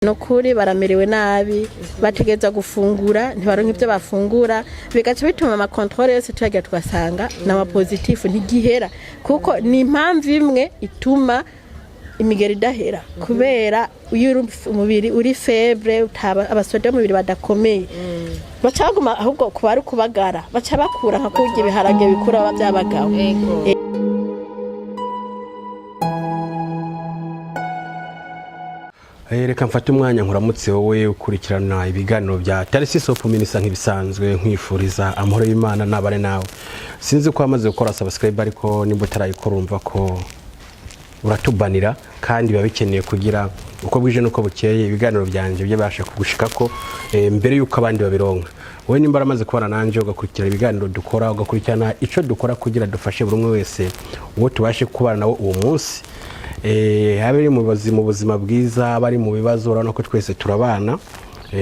no kuri baramerewe nabi bategeza gufungura ntibaronka ibyo bafungura bigaca bituma ama controle yose twagiye twasanga na positif ntigihera kuko ni impamvu imwe ituma imigeri dahera kubera uyu umubiri uri febre utaba abasoda umubiri badakomeye baca baguma ahubwo kubari kubagara baca bakura nka kurya ibiharage bikura babyabagaho Reka mfate umwanya nkuramutse wowe ukurikirana ibiganiro bya Tarisiso Minisa nk'ibisanzwe nkwifuriza amahoro y'Imana nabare nawe. Sinzi ko amaze gukora subscribe ariko nimba utarayikora urumva ko uratubanira kandi babikeneye kugira uko bwije nuko bukeye ibiganiro byanje byabasha kugushika ko mbere yuko abandi babironka. Wowe nimba aramaze kubana nanje ugakurikira ibiganiro dukora ugakurikirana ico dukora kugira dufashe buri umwe wese uwo tubashe kubana nawe uwo munsi habiri mu buzima bwiza bari mu bibazo urabona ko twese turabana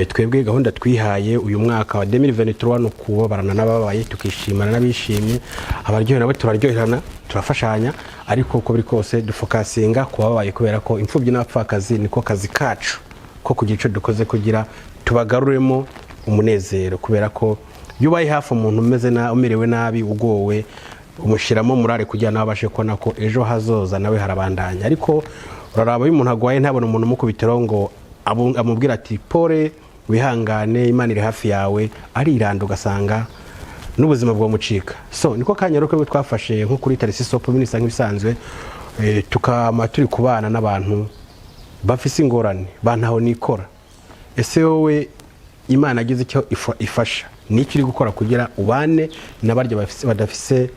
twebwe gahunda twihaye uyu mwaka wa 2023 no kubabarana n'ababaye tukishimana n'abishimye abaryohe nabo turaryoherana turafashanya ariko uko biri kose dufokasinga kubabaye kubera ko imfubyi n'abapfakazi niko kazi kacu ko kugira ico dukoze kugira tubagaruremo umunezero kubera ko yubaye hafi umuntu umeze na umerewe nabi ugowe umushiramo murare kugira nabashe kubona ko ejo hazoza nawe harabandanya ariko uraraba uyu muntu agwaye ntabona umuntu mukubitero ngo amubwira ati pore wihangane Imana iri hafi yawe ari irando gasanga n'ubuzima bwo mucika so niko kanyaro ko twafashe nko kuri Tarisiso Minisa nk'ibisanzwe tukama turi kubana n'abantu bafise ingorane bantaho nikora ese wowe Imana agize icyo ifasha n'icyo iri gukora kugira ubane n'abaryo badafise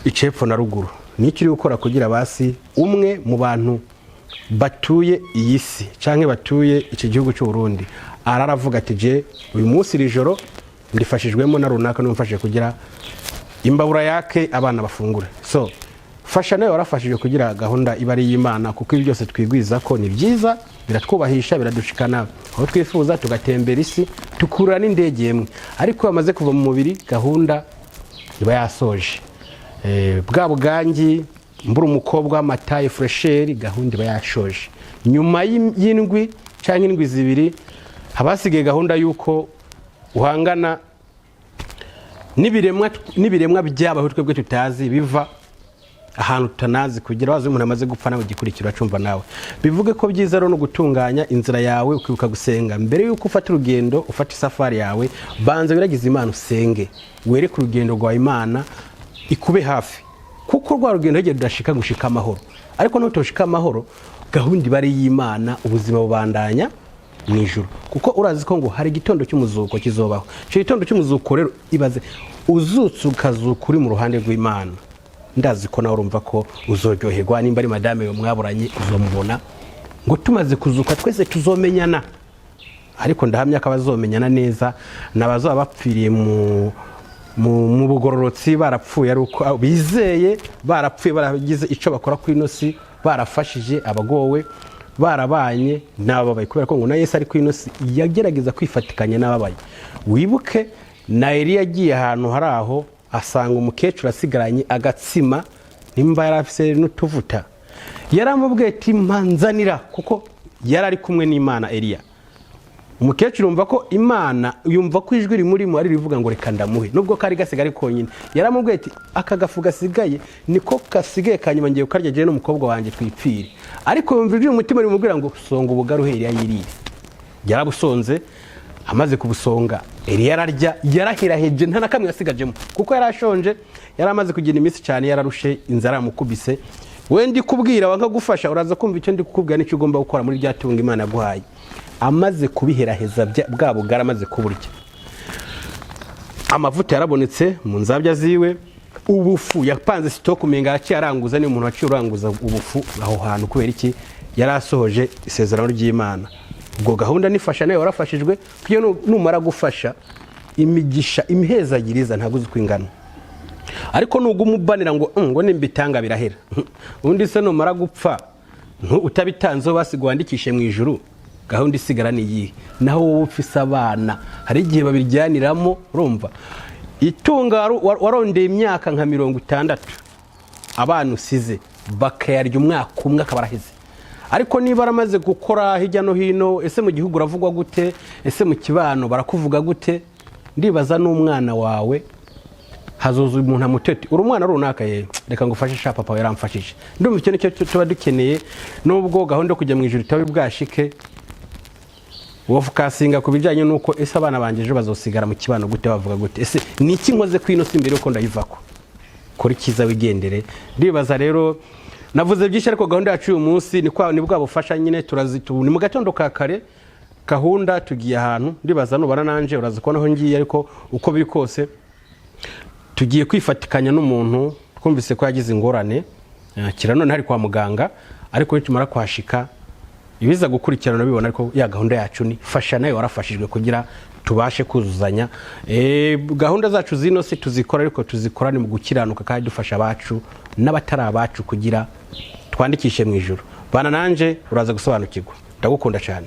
icepfo na ruguru n'icyo iri gukora kugira basi umwe mu bantu batuye iyi si canke batuye iki gihugu cy'u Burundi araravuga ati je uyu munsi rijoro ndifashijwemo na runaka n'umfashe kugira imbabura yake abana bafungure so fasha nayo warafashije kugira gahunda ibari y'Imana kuko ibi byose twigwiza ko ni byiza biratwubahisha biradushikana aho twifuza tugatembera isi tukura n'indege yemwe ariko bamaze kuva mu mubiri gahunda iba yasoje bwa bugangi mbura umukobwa Mataye Fresheri gahunda iba yashoje nyuma y'indwi cyangwa indwi zibiri habasigaye gahunda yuko uhangana n'ibiremwa by'abaho twebwe tutazi biva ahantu tanazi kugira wazo umuntu amaze gupfa nawe gikurikira acumva nawe bivuge ko byiza ro no gutunganya inzira yawe ukibuka gusenga mbere yuko ufata urugendo ufata isafari yawe banza biragize Imana usenge were ku rugendo rwa Imana ikube hafi kuko rwa rugendo rege rudashika gushika amahoro ariko no toshika amahoro gahunda ibari y'Imana ubuzima bubandanya mwijuru kuko urazi ko ngo hari gitondo cy'umuzuko kizobaho cyo gitondo cy'umuzuko rero ibaze uzutsu kazukuri mu ruhande rw'Imana ndazi ko nawe urumva ko uzoryoherwa nimba ari madame yo mwaburanye uzomubona ngo tumaze kuzuka twese tuzomenyana ariko ndahamya ko abazomenyana neza nabazo bapfiriye mu bugororotsi barapfuye ari uko bizeye barapfuye baragize ico bakora ku inosi barafashije abagowe barabanye n'ababaye kubera ko ngo na Yesu ari ku inosi yagerageza kwifatikanya n'ababaye wibuke na Eliya yagiye ahantu hari aho asanga umukecuru asigaranye agatsima nimba yarafise n'utuvuta yaramubwiye ati mpanzanira kuko yarari kumwe n'Imana Eliya umukecuru umva ko Imana yumva ko ijwi rimurimo ari rivuga ngo reka ndamuhe nubwo kari gasigare konyine yaramubwiye ati akagafu gasigaye niko kasigaye kanyuma ngiye ukarya je n'umukobwa wanje twipfire ariko yumva ijwi umutima rimubwira ngo songa ubugaruhe Eliya yiriye yarabusonze amaze kubusonga Eliya yararya yarahiraheje nta nakamwe yasigajemo kuko yarashonje yaramaze kugira iminsi cyane yararushe inzara mukubise wendi kubwira wanka gufasha uraza kumva icyo ndi kukubwira n'icyo ugomba gukora muri byatunga Imana yaguhaye amaze kubiheraheza bwabo garamaze kuburya amavuta yarabonetse mu nzabya ziwe ubufu yapanze stock umenga yaranguza ni umuntu waciye uranguza ubufu aho hantu kubera iki yarasohoje isezerano ry'Imana ubwo gahunda nifasha nayo warafashijwe kuyo numara gufasha imigisha imihezagiriza ntago uzi kwingana ariko nugumubanira ngo nimbitanga birahera undi se numara gupfa utabitanzo basigwandikishe mu ijuru gahunda isigara niyi naho wowe ufise abana hari igihe babiryaniramo urumva itunga warondeye imyaka nka 60 abana usize bakayarya umwaka umwe akabaraheze ariko niba aramaze gukora hirya no hino, ese mu gihugu uravugwa gute, ese mu kibano barakuvuga gute? Ndibaza n'umwana wawe hazoza umuntu amutete, uri umwana runaka reka ngufashe sha papa yaramfashije. Ndumva icyo nicyo tuba dukeneye, nubwo gahunda yo kujya mu ijuru itabi bwashike, wofukasinga ku bijyanye nuko ese abana bangeje bazosigara mu kibano gute, bavuga gute, ese niki nkoze kwino simbere uko ndayivako, kora ikiza wigendere. Ndibaza rero navuze byinshi, ariko gahunda yacu uyu munsi ni bwa bufasha nyine ni mu gatondo ka kare gahunda tugiye ahantu. Ndibaza nubara nanje uraza kubona aho ngiye, ariko uko biri kose tugiye kwifatikanya n'umuntu twumvise ko yagize ingorane kiranone hari kwa muganga, ariko nitumara kwashika ibiza gukurikirana bibona, ariko ya gahunda yacu ni fasha nayo warafashijwe kugira tubashe kuzuzanya. Gahunda zacu zino se tuzikora, ariko tuzikorane mu gukiranuka kandi dufasha abacu n'abatari abacu kugira twandikishe mu ijuru. Bana nanje uraza gusobanukirwa, ndagukunda cyane.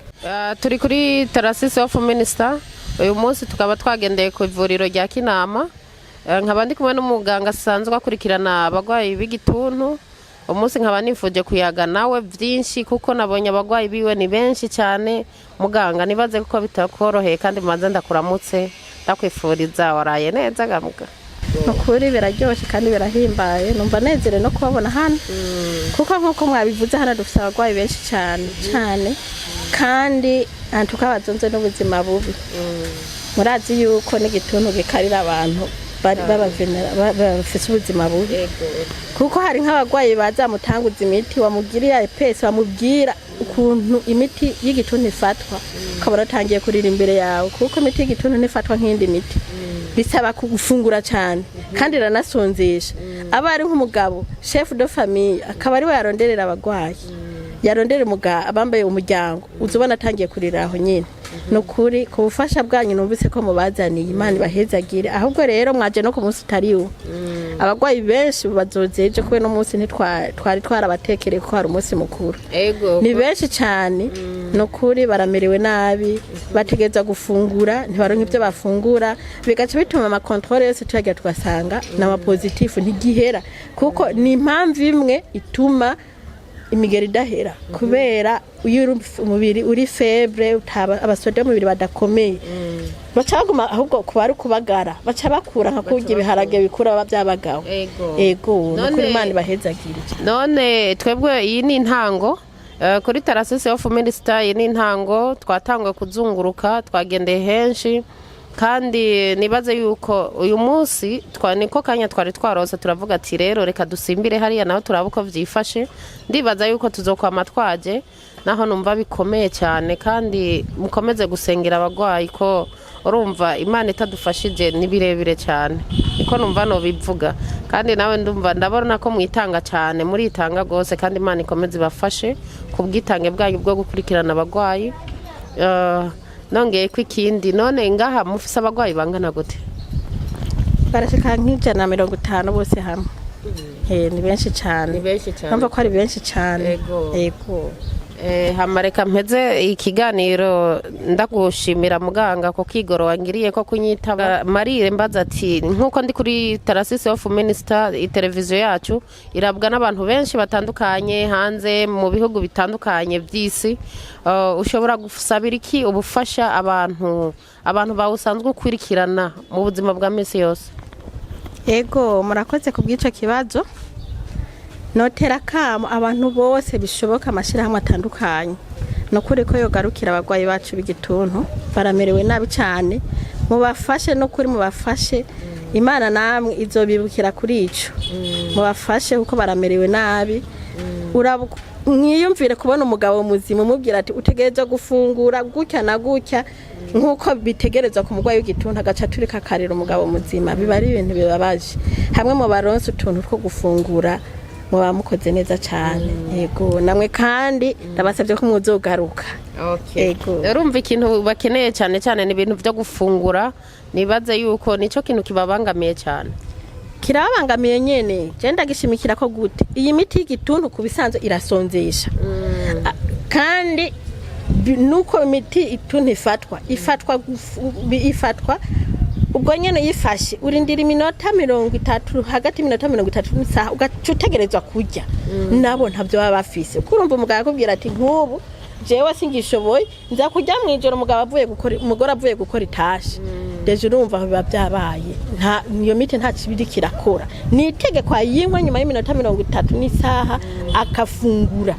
Turi kuri Tarasisi of Minister, uyu munsi tukaba twagendeye ku ivuriro rya Kinama, nkaba ndi kumwe n'umuganga asanzwe akurikirana abagwayi b'igituntu. Umunsi nkaba nifuje kuyaga nawe byinshi kuko nabonye abagwayi biwe ni benshi cyane. Muganga nibaze kuko bitakoroheye, kandi manze ndakuramutse ndakwifuriza waraye neza gamuga. Nukuri biraryoshye kandi birahimbaye, numva nezere no kubabona hano kuko nkuko mwabivuze hano dufite abagwayi benshi cyane kandi antuka bazonze n'ubuzima bubi. Murazi yuko n'igituntu gikarira abantu bafite ubuzima bubi, kuko hari nk'abagwayi bazamutanguza imiti, wamugiriye pese wamubwira ukuntu imiti y'igituntu ifatwa, ukabona atangiye kurira imbere yawe, kuko imiti y'igituntu ntifatwa nk'indi miti, bisaba kugufungura cyane kandi iranasonzesha. Aba ari nk'umugabo chef de famille, akaba ari we yaronderera abagwayi, yarondere abambaye umuryango, uzubona atangiye kurira aho nyine. Nukuri ku bufasha bwanyu numvise ko mubazaniye, Imana ibahezagire. Ahubwo rero mwaje no ku munsi utariwo, abagwayi benshi bazozeje kube no munsi twari twarabatekereye ko hari umunsi mukuru. Ni benshi cyane, nukuri baramerewe nabi, bategeza gufungura ntibaronka ibyo bafungura, bigaca bituma ama controle yose twagiye twasanga na positif ntigihera, kuko ni impamvu imwe ituma imigeri dahera, kubera umubiri uri febre, abasoda mu mubiri badakomeye, bacaguma ahubwo kubari kubagara, baca bakura nka kurya ibiharage bikura byabagaho. Nukuri Imana ibahezagire. None twebwe iyi ni intango kuri Tarasisi of Minister, iyi ni intango twatangwe kuzunguruka, twagendeye henshi, kandi nibaze yuko uyu munsi niko kanya twari twarose, turavuga ati rero reka dusimbire hariya naho turabuko vyifashe. Ndibaza yuko tuzokwama twaje, naho numva bikomeye cyane, kandi mukomeze gusengera abagwayi ko urumva Imana itadufashije ni birebire cyane, niko numva no bivuga. Kandi nawe ndabona ko mwitanga cyane, muri itanga gose, kandi Imana ikomeze ibafashe kubwitange bwanyu bwo gukurikirana abagwayi. Nongeye ko ikindi, none ngaha mufise abagwayi bangana gute? Barashika nk'ijana bose hamwe. Ni benshi cyane. Numva ko ari benshi cyane. Yego. Hamareka mpeze ikiganiro ndagushimira muganga ko kigoro wangiriye ko kunyitaba. Marire mbaza ati nkuko ndi kuri Tarasisi of Minister, televiziyo yacu irabwa n'abantu benshi batandukanye hanze mu bihugu bitandukanye by'isi, ushobora gusabira iki ubufasha abantu bawusanzwe ukurikirana mu buzima bwa misi yose? Yego, murakoze kubw'ico kibazo. Notera kamo abantu bose bishoboka amashirahamwe atandukanye, no kuri ko yogarukira abagwayi bacu b'igituntu, baramerewe nabi cyane, mubafashe no kuri mubafashe, Imana namwe izobibukira kuri ico. Mubafashe kuko baramerewe nabi. Mwiyumvire kubona umugabo muzima umubwira ati utegereza gufungura gutya na gutya, nkuko bitegereza ku mugwayi w'igituntu, agaca turika karira umugabo muzima, biba ari ibintu bibabaje. Hamwe mu baronse utuntu two gufungura muba mukoze neza cyane. Yego, namwe kandi ndabasabye ko muzogaruka. Yego, urumva ikintu bakeneye cyane cyane ni ibintu byo gufungura. Nibaze yuko nico kintu kibabangamiye cyane. Kirabangamiye nyene, je ndagishimikira ko gute iyi miti y'igituntu kubisanzwe irasonzesha, kandi nuko imiti ituntu ifatwa ubwo nyene yifashe urindira iminota 30, hagati 30 n'isaha ugacutegerezwa kurya. nabo ntabyo baba bafise kurumva umugabo akubwira ati nk'ubu jewe singishoboye nza kujya mu ijoro umugore avuye gukora itashi deje urumva biba byabaye niyo miti nta kibiri kirakora ni itegeko ayinywa nyuma y'iminota 30 n'isaha akafungura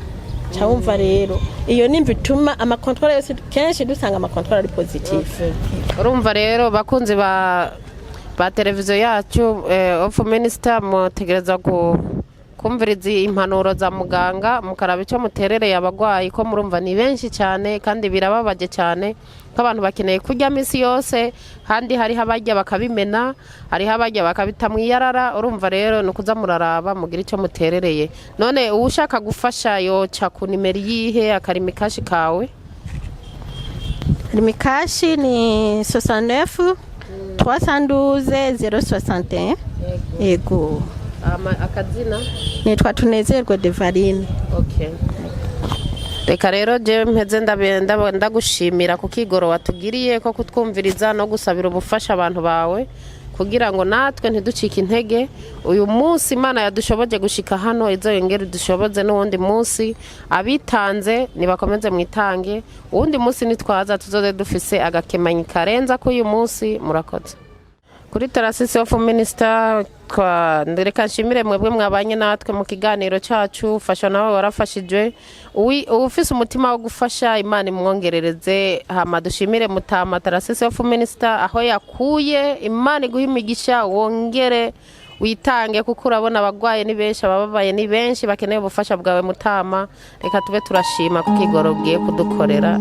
cyawumva rero iyo nimba ituma amakontrole yose kenshi dusanga amakontrole ari positive. Urumva rero bakunze ba televiziyo yacu of minister mutegereza kumviriza impanuro za muganga mukaraba icyo muterereye abagwayi ko murumva ni benshi cyane kandi birababaje cyane nk'abantu bakeneye kurya misi yose kandi hari habajya bakabimena hari habajya bakabita mu iyarara. Urumva rero nukuza muraraba mugira icyo muterereye. None ushaka gufasha yoca ku nimero yihe akarimikashi kawe? Rimikashi ni 69 312 061. Yego. Akazina nitwa Tunezerwa Devarine. Okay. Reka rero je mpeze ndagushimira ku kigoro watugiriye ko kutwumviriza no gusabira ubufasha abantu bawe kugira ngo natwe ntiducike intege. Uyu munsi Imana yadushoboje gushika hano izoyongera dushoboze n'uwundi munsi. Abitanze nibakomeze mwitange, uwundi munsi nitwaza tuzoze dufise agakemanyi karenza ko uyu munsi. Murakoze. Kuri Tarasisi of Minister reka nshimire mwebwe mwabanye natwe mu kiganiro cyacu. Fasha nawe warafashijwe, ufise umutima wo gufasha Imana imwongerereze. Hama dushimire Mutama Tarasisi of Minister aho yakuye. Imana iguha imigisha wongere witange kuko urabona abagwaye ni benshi, abababaye ni benshi bakeneye ubufasha bwawe Mutama. Reka tube turashima ku kigoro ugiye kudukorera.